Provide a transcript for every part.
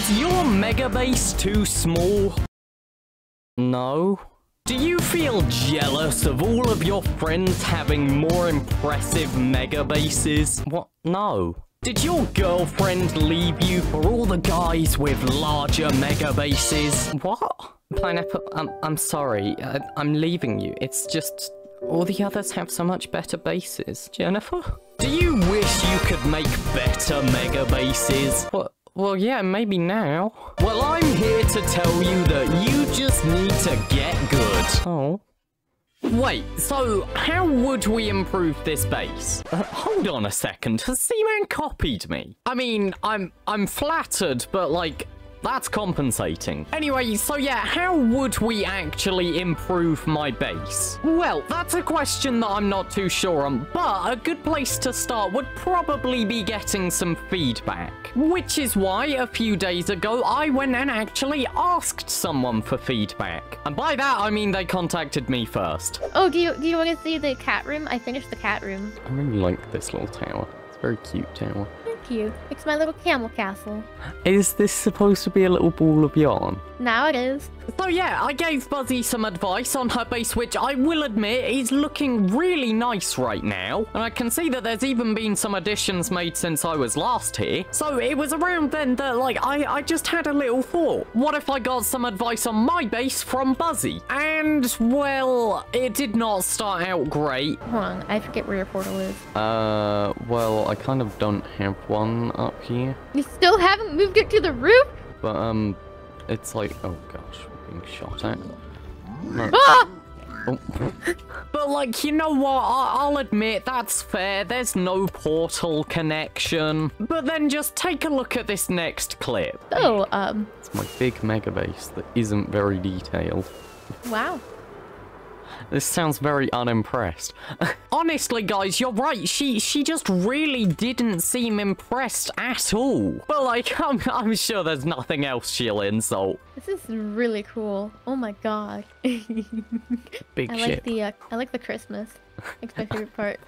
Is your mega base too small? No? Do you feel jealous of all of your friends having more impressive mega bases? What? No. Did your girlfriend leave you for all the guys with larger mega bases? What? Pineapple, I'm sorry. I'm leaving you. It's just all the others have so much better bases. Jennifer? Do you wish you could make better mega bases? What? Well, yeah, maybe now. Well, I'm here to tell you that you just need to get good. Oh. Wait, so how would we improve this base? Hold on a second, has C-Man copied me? I mean, I'm flattered, but like, that's compensating. Anyway, so yeah, how would we actually improve my base? Well, that's a question that I'm not too sure on, but a good place to start would probably be getting some feedback. Which is why, a few days ago, I went and actually asked someone for feedback. And by that, I mean they contacted me first. Oh, do you want to see the cat room? I finished the cat room. I really like this little tower. It's a very cute tower. Cute. It's my little camel castle. Is this supposed to be a little ball of yarn? Now it is. So yeah, I gave Buzzy some advice on her base, which I will admit is looking really nice right now. And I can see that there's even been some additions made since I was last here. So it was around then that, like, I just had a little thought. What if I got some advice on my base from Buzzy? And, well, it did not start out great. Hold on, I forget where your portal is. Well, I kind of don't have one up here. You still haven't moved it to the roof? But, it's like, oh gosh, we're being shot at. No. Ah! Oh. But like, you know what, I'll admit that's fair, there's no portal connection. But then just take a look at this next clip. Oh, It's my big mega base that isn't very detailed. Wow. This sounds very unimpressed. Honestly, guys, you're right. She just really didn't seem impressed at all. But like, I'm sure there's nothing else she'll insult. This is really cool. Oh my god. Big ship. I like the Christmas. It's my favorite part.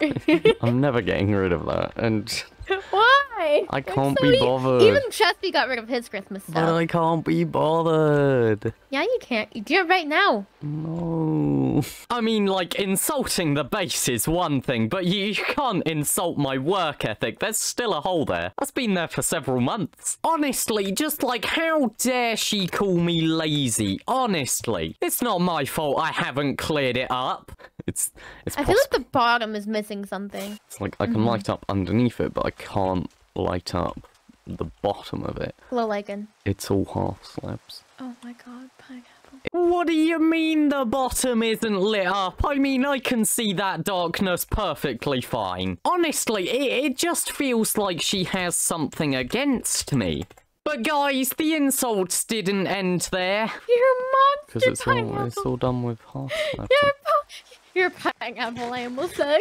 I'm never getting rid of that. And why? I can't be bothered. Even Chespi got rid of his Christmas stuff. But I can't be bothered. Yeah, you can't. You do it right now. No. I mean, like, insulting the base is one thing, but you can't insult my work ethic. There's still a hole there. That's been there for several months. Honestly, just like, how dare she call me lazy? Honestly. It's not my fault I haven't cleared it up. I feel like the bottom is missing something. It's like I can light up underneath it, but I can't light up the bottom of it. Low lichen. It's all half slabs. Oh my god, pineapple. What do you mean the bottom isn't lit up? I mean, I can see that darkness perfectly fine. Honestly, it just feels like she has something against me. But guys, the insults didn't end there. You're a monster, because it's all done with half slabs. You're a pineapple, I almost said.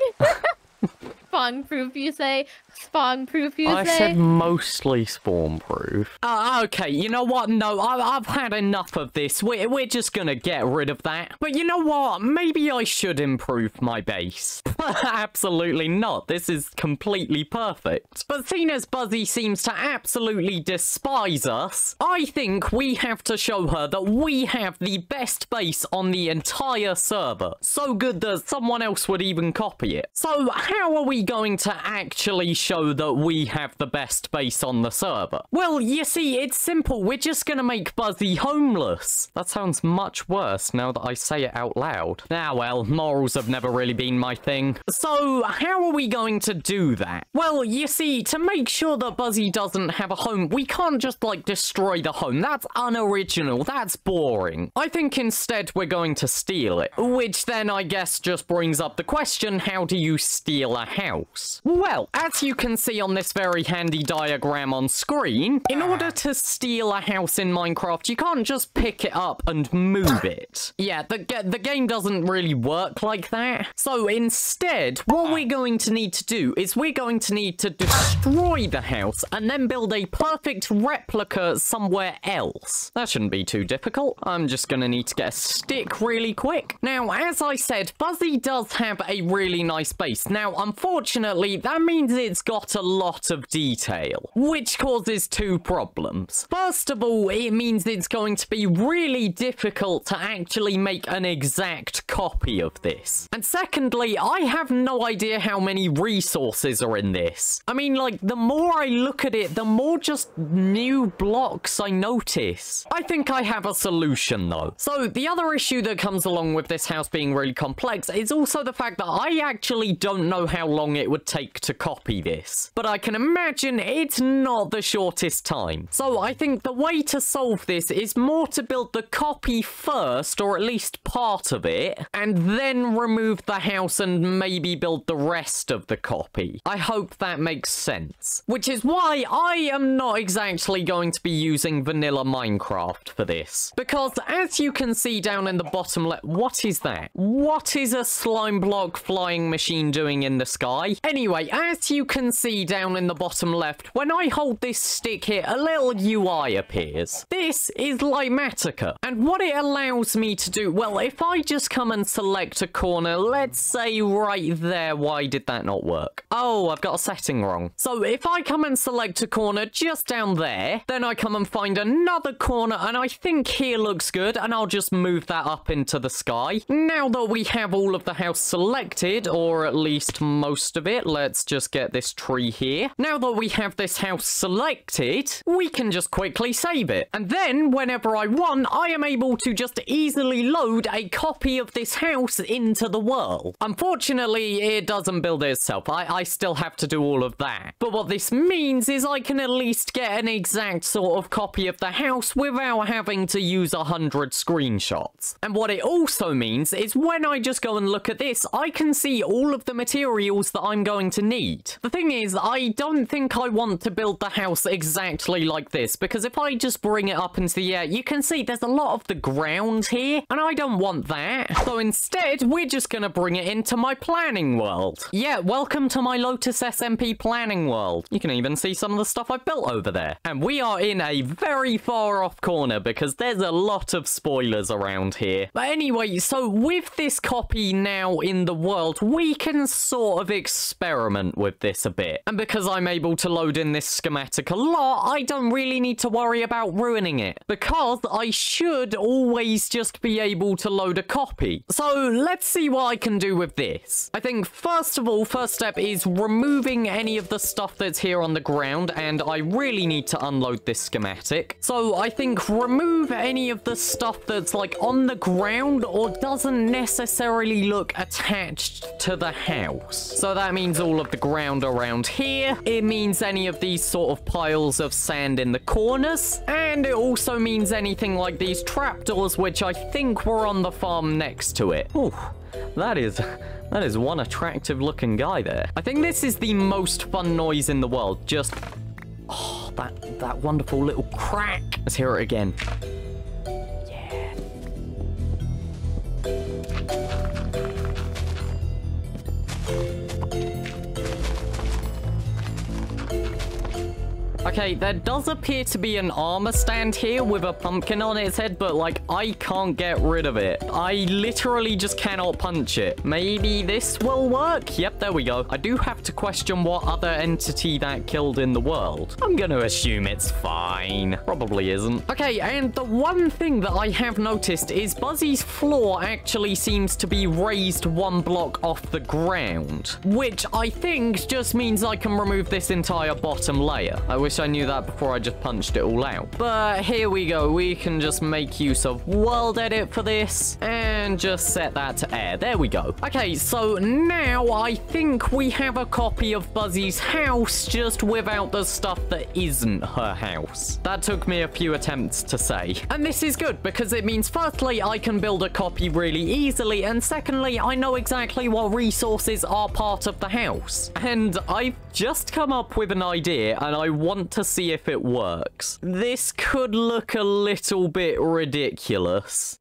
Spawn-proof, you say? Spawn-proof, you say? I said mostly spawn-proof. Okay, you know what? No, I've had enough of this. We're just gonna get rid of that. But you know what? Maybe I should improve my base. Absolutely not. This is completely perfect. But seeing as Buzzy seems to absolutely despise us, I think we have to show her that we have the best base on the entire server. So good that someone else would even copy it. So how are we going to actually show that we have the best base on the server? Well, you see, it's simple. We're just gonna make Buzzy homeless. That sounds much worse now that I say it out loud. Ah, well, morals have never really been my thing. So, how are we going to do that? Well, you see, to make sure that Buzzy doesn't have a home, we can't just, like, destroy the home. That's unoriginal. That's boring. I think instead we're going to steal it. Which then, I guess, just brings up the question, how do you steal a house? Well, as you can see on this very handy diagram on screen, in order to steal a house in Minecraft, you can't just pick it up and move it. Yeah, the game doesn't really work like that. So instead, what we're going to need to do is we're going to need to destroy the house and then build a perfect replica somewhere else. That shouldn't be too difficult. I'm just gonna need to get a stick really quick. Now, as I said, Buzzy does have a really nice base. Now, unfortunately, unfortunately, that means it's got a lot of detail, which causes two problems. First of all, it means it's going to be really difficult to actually make an exact copy of this. And secondly, I have no idea how many resources are in this. I mean, like, the more I look at it, the more just new blocks I notice. I think I have a solution, though. So, the other issue that comes along with this house being really complex is also the fact that I actually don't know how long it would take to copy this. But I can imagine it's not the shortest time. So, I think the way to solve this is more to build the copy first, or at least part of it, and then remove the house and maybe build the rest of the copy. I hope that makes sense. Which is why I am not exactly going to be using vanilla Minecraft for this. Because as you can see down in the bottom left, what is that? What is a slime block flying machine doing in the sky? Anyway, as you can see down in the bottom left, when I hold this stick here, a little UI appears. This is Lighmatica. And what it allows me to do, well, if I just come and select a corner, let's say right there, why did that not work? Oh, I've got a setting wrong. So if I come and select a corner just down there, then I come and find another corner, and I think here looks good, and I'll just move that up into the sky. Now that we have all of the house selected, or at least most of it, let's just get this tree here. Now that we have this house selected, we can just quickly save it. And then, whenever I want, I am able to just easily load a copy of this house into the world. Unfortunately, it doesn't build it itself. I still have to do all of that. But what this means is I can at least get an exact sort of copy of the house without having to use 100 screenshots. And what it also means is when I just go and look at this, I can see all of the materials that I'm going to need. The thing is, I don't think I want to build the house exactly like this, because if I just bring it up into the air, you can see there's a lot of the ground here, and I don't want that. So instead, we're just gonna bring it into my planning world. Yeah, welcome to my Lotus SMP planning world. You can even see some of the stuff I've built over there. And we are in a very far off corner because there's a lot of spoilers around here. But anyway, so with this copy now in the world, we can sort of experiment with this a bit. And because I'm able to load in this schematic a lot, I don't really need to worry about ruining it, because I should always just be able to load a copy. So let's see what I can do with this. I think first of all, first step is removing any of the stuff that's here on the ground, and I really need to unload this schematic. So I think remove any of the stuff that's like on the ground or doesn't necessarily look attached to the house. So that means all of the ground around here. It means any of these sort of piles of sand in the corners. And it also means anything like these trapdoors, which I think were on the farm next to it. Ooh, that is one attractive looking guy there. I think this is the most fun noise in the world. Just, oh, that wonderful little crack. Let's hear it again. Yeah. Okay, there does appear to be an armor stand here with a pumpkin on its head, but, like, I can't get rid of it. I literally just cannot punch it. Maybe this will work? Yep, there we go. I do have to question what other entity that killed in the world. I'm gonna assume it's fine. Probably isn't. Okay, and the one thing that I have noticed is Buzzy's floor actually seems to be raised one block off the ground, which I think just means I can remove this entire bottom layer. I wish I knew that before I just punched it all out. But here we go. We can just make use of world edit for this and just set that to air. There we go. Okay, so now I think we have a copy of Buzzy's house, just without the stuff that isn't her house. That took me a few attempts to say. And this is good because it means firstly, I can build a copy really easily, and secondly, I know exactly what resources are part of the house. And I've just come up with an idea, and I want to see if it works. This could look a little bit ridiculous.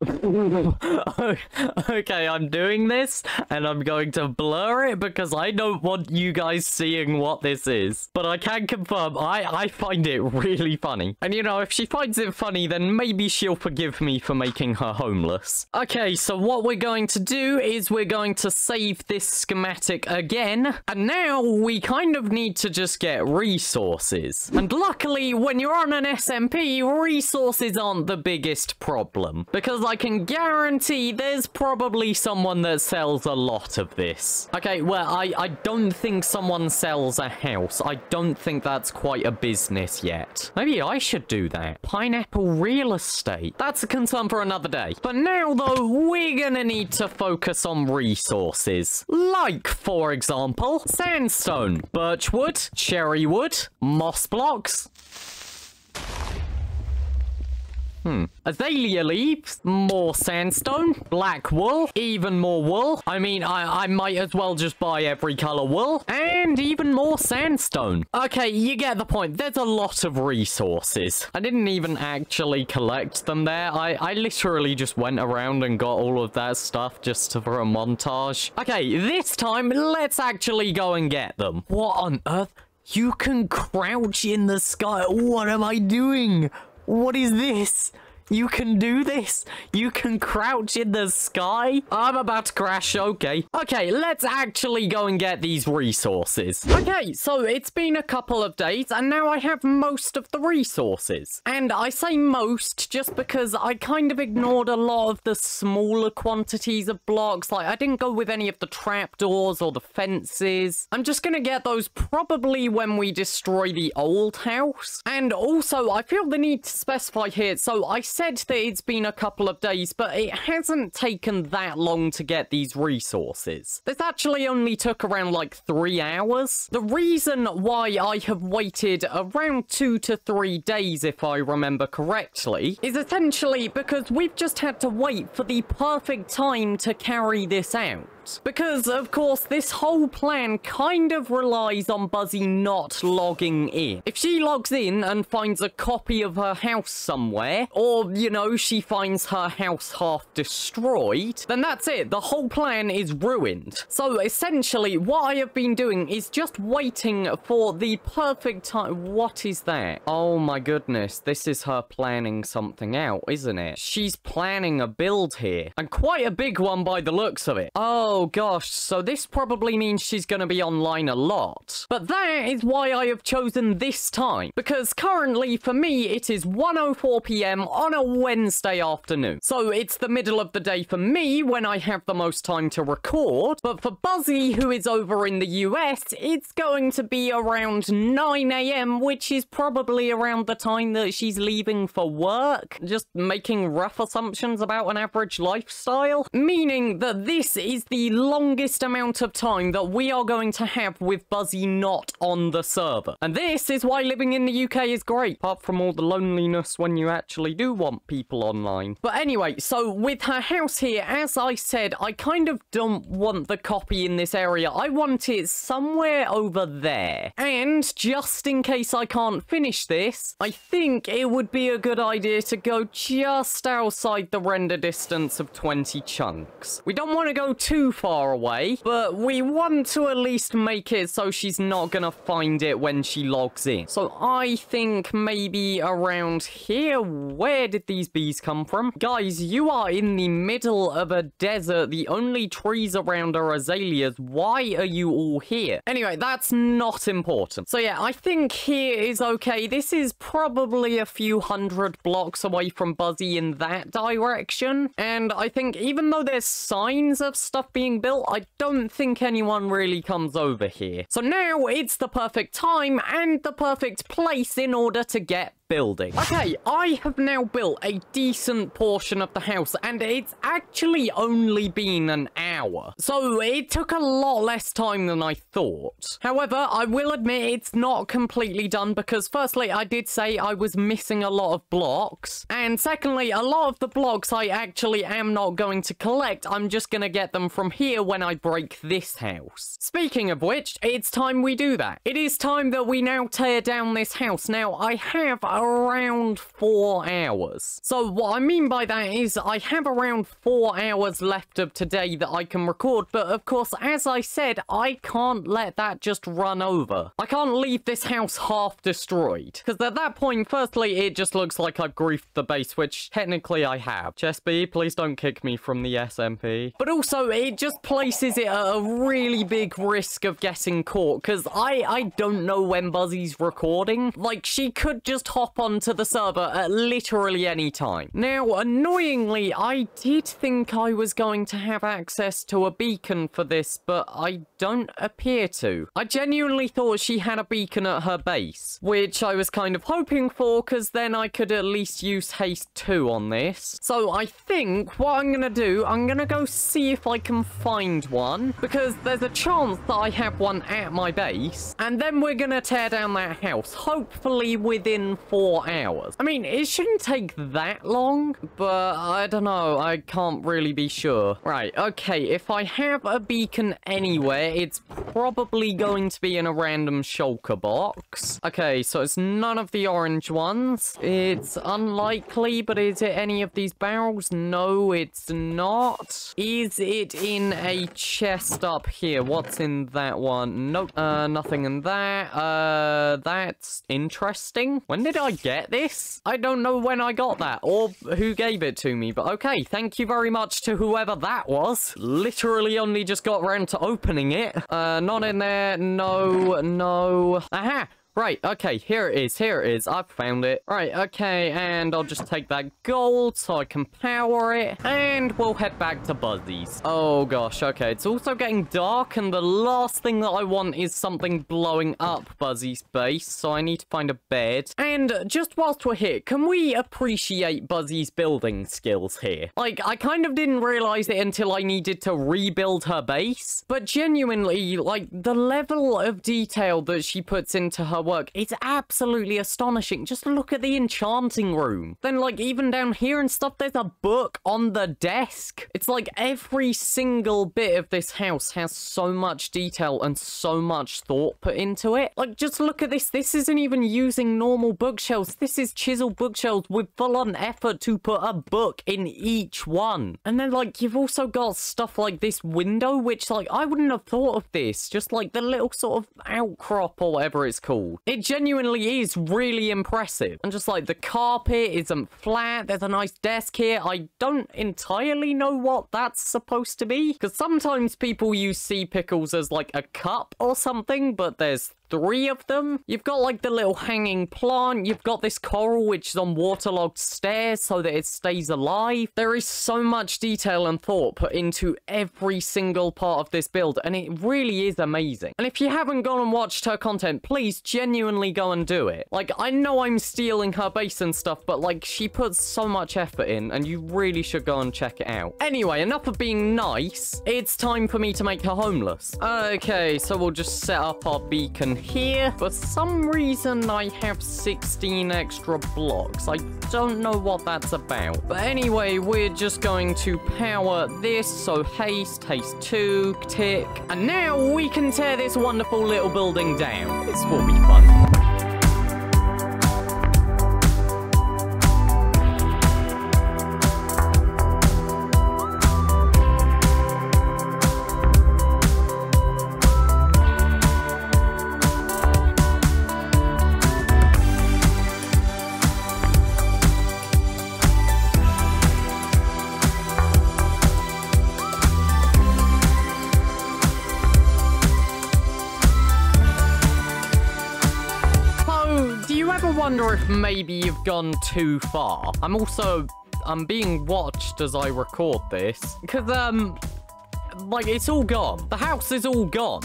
Okay, I'm doing this, and I'm going to blur it because I don't want you guys seeing what this is. But I can confirm, I find it really funny. And you know, if she finds it funny, then maybe she'll forgive me for making her homeless. Okay, so what we're going to do is we're going to save this schematic again. And now we kind of need to just get resources. And luckily, when you're on an SMP, resources aren't the biggest problem. Because I can guarantee there's probably someone that sells a lot of this. Okay, well, I don't think someone sells a house. I don't think that's quite a business yet. Maybe I should do that. Pineapple real estate. That's a concern for another day. But now, though, we're gonna need to focus on resources. Like, for example, sandstone, birchwood, cherry wood, moss blocks. Azalea leaves, more sandstone, black wool, even more wool. I mean, I might as well just buy every color wool, and even more sandstone. Okay, you get the point. There's a lot of resources. I didn't even actually collect them there. I literally just went around and got all of that stuff just for a montage. Okay, this time, let's actually go and get them. What on earth? You can crouch in the sky. What am I doing? What is this? You can do this? You can crouch in the sky? I'm about to crash, okay. Okay, let's actually go and get these resources. Okay, so it's been a couple of days, and now I have most of the resources. And I say most just because I kind of ignored a lot of the smaller quantities of blocks. Like, I didn't go with any of the trapdoors or the fences. I'm just gonna get those probably when we destroy the old house. And also, I feel the need to specify here, so I said that it's been a couple of days, but it hasn't taken that long to get these resources. This actually only took around like 3 hours. The reason why I have waited around 2 to 3 days, if I remember correctly, is essentially because we've just had to wait for the perfect time to carry this out. Because, of course, this whole plan kind of relies on Buzzy not logging in. If she logs in and finds a copy of her house somewhere, or, you know, she finds her house half destroyed, then that's it. The whole plan is ruined. So, essentially, what I have been doing is just waiting for the perfect time. What is that? Oh my goodness, this is her planning something out, isn't it? She's planning a build here, and quite a big one by the looks of it. Oh gosh, so this probably means she's gonna be online a lot. But that is why I have chosen this time, because currently for me it is 1:04 PM on a Wednesday afternoon. So it's the middle of the day for me when I have the most time to record, but for Buzzy, who is over in the US, it's going to be around 9 AM, which is probably around the time that she's leaving for work. Just making rough assumptions about an average lifestyle, meaning that this is the longest amount of time that we are going to have with Buzzy not on the server. And this is why living in the UK is great, apart from all the loneliness when you actually do want people online. But anyway, so with her house here, as I said, I kind of don't want the copy in this area. I want it somewhere over there. And just in case I can't finish this, I think it would be a good idea to go just outside the render distance of 20 chunks. We don't want to go too far away, but we want to at least make it so she's not gonna find it when she logs in. So I think maybe around here. Where did these bees come from? Guys, you are in the middle of a desert. The only trees around are azaleas. Why are you all here? Anyway, that's not important. So yeah, I think here is okay. This is probably a few hundred blocks away from Buzzy in that direction. And I think even though there's signs of stuff being built, I don't think anyone really comes over here. So now it's the perfect time and the perfect place in order to get building. Okay, I have now built a decent portion of the house, and it's actually only been an hour. So it took a lot less time than I thought. However, I will admit it's not completely done because firstly, I did say I was missing a lot of blocks. And secondly, a lot of the blocks I actually am not going to collect. I'm just going to get them from here when I break this house. Speaking of which, it's time we do that. It is time that we now tear down this house. Now, I have around 4 hours. So what I mean by that is I have around 4 hours left of today that I can record, but of course, as I said, I can't let that just run over. I can't leave this house half destroyed, because at that point, firstly, it just looks like I've griefed the base, which technically I have. Chespi, please don't kick me from the SMP. But also, it just places it at a really big risk of getting caught, because I don't know when Buzzy's recording. Like, she could just hop onto the server at literally any time. Now, annoyingly, I did think I was going to have access to a beacon for this, but I don't appear to. I genuinely thought she had a beacon at her base, which I was kind of hoping for, because then I could at least use haste 2 on this. So I think what I'm gonna do, I'm gonna go see if I can find one, because there's a chance that I have one at my base, and then we're gonna tear down that house, hopefully within 4 hours. I mean, it shouldn't take that long, but I don't know, I can't really be sure. Right, okay, if I have a beacon anywhere, it's probably going to be in a random shulker box. Okay, so it's none of the orange ones. It's unlikely, but is it any of these barrels? No, it's not. Is it in a chest up here? What's in that one? Nope. Nothing in that. That's interesting. When did I get this? I don't know when I got that or who gave it to me, but okay, thank you very much to whoever that was. Literally only just got around to opening it. Not in there. No, no. Aha! Right, okay, here it is, I've found it. Right, okay, and I'll just take that gold so I can power it, and we'll head back to Buzzy's. Oh gosh, okay, it's also getting dark, and the last thing that I want is something blowing up Buzzy's base, so I need to find a bed. And just whilst we're here, can we appreciate Buzzy's building skills here? Like, I kind of didn't realize it until I needed to rebuild her base, but genuinely, like, the level of detail that she puts into her work, it's absolutely astonishing. Just look at the enchanting room. Then, like, even down here and stuff, there's a book on the desk. It's like every single bit of this house has so much detail and so much thought put into it. Like, just look at this. This isn't even using normal bookshelves. This is chiseled bookshelves with full-on effort to put a book in each one. And then, like, you've also got stuff like this window, which, like, I wouldn't have thought of this. Just, like, the little sort of outcrop or whatever it's called. It genuinely is really impressive. And just like the carpet isn't flat, there's a nice desk here. I don't entirely know what that's supposed to be, because sometimes people use sea pickles as like a cup or something, but there's 3 of them. You've got like the little hanging plant. You've got this coral which is on waterlogged stairs so that it stays alive. There is so much detail and thought put into every single part of this build, and it really is amazing. And if you haven't gone and watched her content, please genuinely go and do it. Like, I know I'm stealing her base and stuff, but like, she puts so much effort in, and you really should go and check it out. Anyway, enough of being nice. It's time for me to make her homeless. Okay, so we'll just set up our beacon here. For some reason, I have 16 extra blocks. I don't know what that's about. But anyway, we're just going to power this. So haste 2, tick. And now we can tear this wonderful little building down. This will be fun. Wonder if maybe you've gone too far. I'm being watched as I record this, because like, it's all gone. The house is all gone.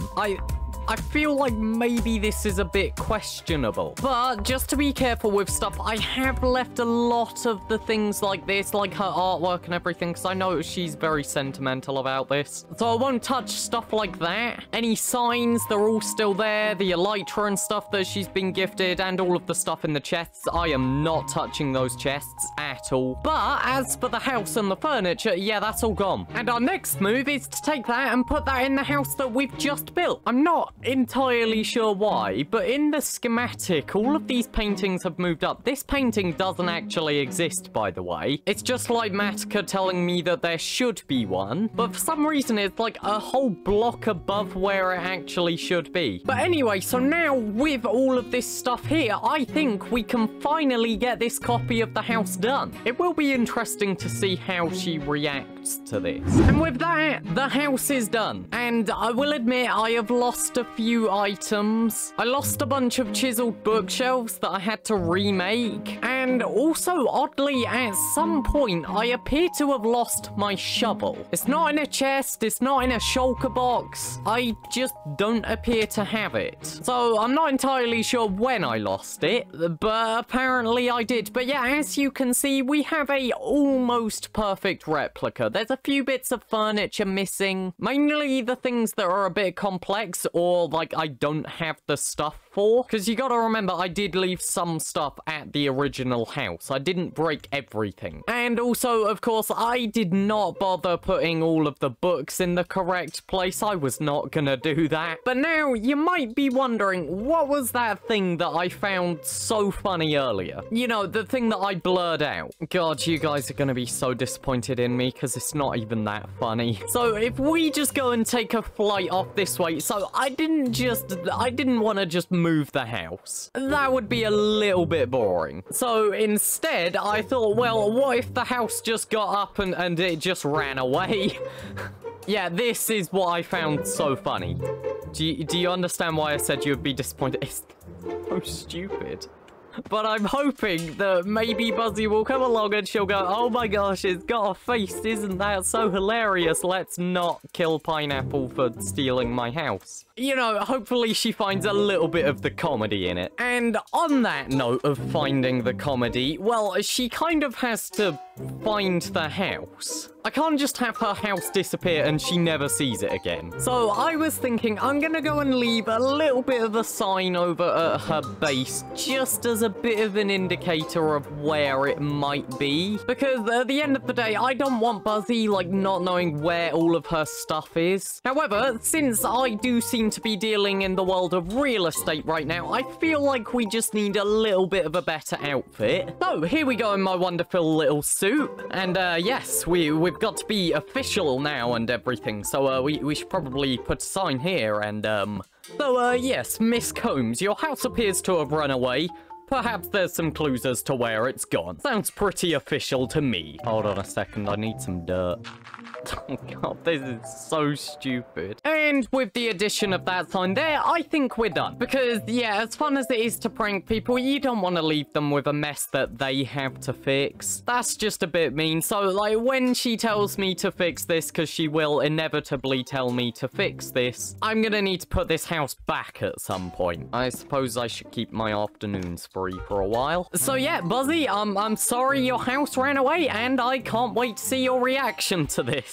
I feel like maybe this is a bit questionable. But just to be careful with stuff, I have left a lot of the things like this, like her artwork and everything, because I know she's very sentimental about this. So I won't touch stuff like that. Any signs, they're all still there. The elytra and stuff that she's been gifted, and all of the stuff in the chests, I am not touching those chests at all. But as for the house and the furniture, yeah, that's all gone. And our next move is to take that and put that in the house that we've just built. I'm not entirely sure why, but in the schematic, all of these paintings have moved up. This painting doesn't actually exist, by the way. It's just like Matka telling me that there should be one, but for some reason it's like a whole block above where it actually should be. But anyway, so now with all of this stuff here, I think we can finally get this copy of the house done. It will be interesting to see how she reacts to this. And with that, the house is done. And I will admit, I have lost a few items. I lost a bunch of chiseled bookshelves that I had to remake. And also, oddly, at some point, I appear to have lost my shovel. It's not in a chest, it's not in a shulker box. I just don't appear to have it. So I'm not entirely sure when I lost it, but apparently I did. But yeah, as you can see, we have a almost perfect replica. There's a few bits of furniture missing, mainly the things that are a bit complex or like I don't have the stuff for. Because you gotta remember, I did leave some stuff at the original house. I didn't break everything. And also, of course, I did not bother putting all of the books in the correct place. I was not gonna do that. But now, you might be wondering, what was that thing that I found so funny earlier? You know, the thing that I blurred out. God, you guys are gonna be so disappointed in me because it's not even that funny. So if we just go and take a flight off this way, so I didn't want to just move the house. That would be a little bit boring. So instead, I thought, well, what if the house just got up and it just ran away? Yeah, this is what I found so funny. Do you understand why I said you would be disappointed? It's so stupid. But I'm hoping that maybe Buzzy will come along and she'll go, oh my gosh, it's got a face, isn't that so hilarious? Let's not kill Pineapple for stealing my house. You know, hopefully she finds a little bit of the comedy in it. And on that note of finding the comedy, well, she kind of has to find the house. I can't just have her house disappear and she never sees it again. So I was thinking I'm gonna go and leave a little bit of a sign over at her base just as a bit of an indicator of where it might be. Because at the end of the day, I don't want Buzzy, like, not knowing where all of her stuff is. However, since I do seem to be dealing in the world of real estate right now, I feel like we just need a little bit of a better outfit. So here we go in my wonderful little suit. And yes, we've got to be official now and everything. So we should probably put a sign here and So yes, Miss Combs, your house appears to have run away. Perhaps there's some clues as to where it's gone. Sounds pretty official to me. Hold on a second, I need some dirt. Oh god, this is so stupid. And with the addition of that sign there, I think we're done. Because, yeah, as fun as it is to prank people, you don't want to leave them with a mess that they have to fix. That's just a bit mean. So, like, when she tells me to fix this, because she will inevitably tell me to fix this, I'm gonna need to put this house back at some point. I suppose I should keep my afternoons free for a while. So, yeah, Buzzy, I'm sorry your house ran away, and I can't wait to see your reaction to this.